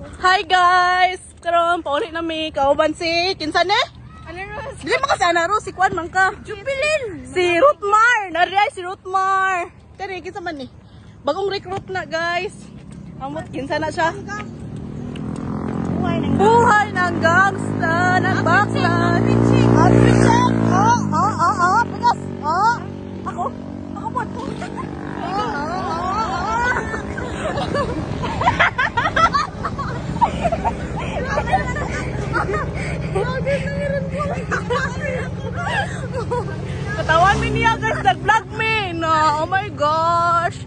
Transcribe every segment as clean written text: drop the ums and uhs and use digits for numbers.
Hi guys! Karon pauli na mi kauban si kinsa ni? Dili man ka si Ana Rose, si Kwan man ka. Jubilin! Si Ruthmar! Nariay si Ruthmar! Kani, kinsa man ni? Bagong recruit na guys. Amot, kinsa na siya? Buhay ng gangsta, ng bakla. Outfit check! Pinas! Ako? Ako po! Katawan mi niya guys, nag-vlog me. No, oh my gosh.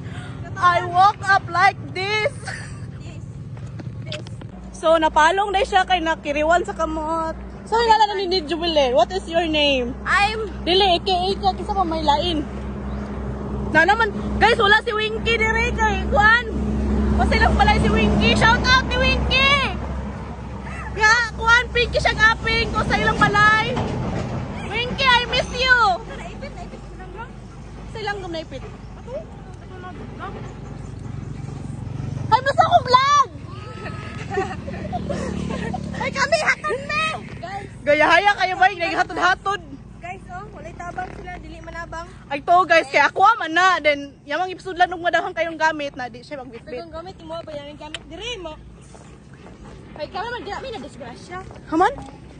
I woke up like this. So, napalong na siya kay nakiriwan sa kamot. So, hingala na ni Jubilee. What is your name? Dili, aka kisa pa may lain. Na naman, guys, wala si Winky dire kay Kuan. Kasi lang pala si Winky. Shout out ni Winky! Nga, Kuan, Pinky siyang aping ko sa ilang balay. Winky, I miss you! Sa ilang gam naipit. Ay, mas ako vlog! Ay, kami, hatod me! Gaya-haya kayo ba? Naghatod-hatod. Guys, walay tabang sila, dili manabang. Ay to guys, kaya ako man na. Then, yamang episode lang nung madahang kayong gamit na di siya magbitbit. Dagang gamit, imo ba yan gamit diri mo? Ay, kami man dira, may na-disgrasya. Haman?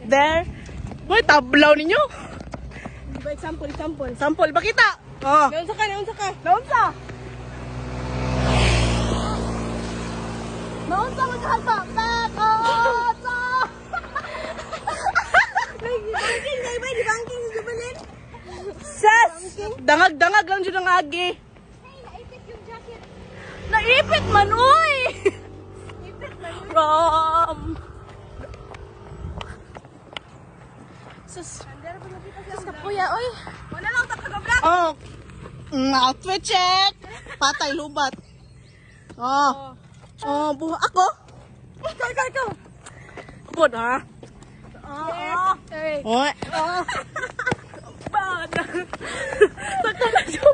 There. Uy, tablaw ninyo. Diba, example. Sample, bakita. Oh. Naunsa ka. Naunsa? Naunsa maghalba? Pekotsa! Banking si Jubilin. Ses! Dangag-dangag lang dyan ang agi. Hey, naipit yung jacket. Naipit man, uy! Naipit ba yun? From... Sus. Andara pa nakita sa kapuya, oy. Wala lang ta kag-vlog. Oh. Outfit check. Patay lubat. Oh. Oh, buha ako. Ikaw. Pud ha. Hey. Oy. Bad. Sakto na siya.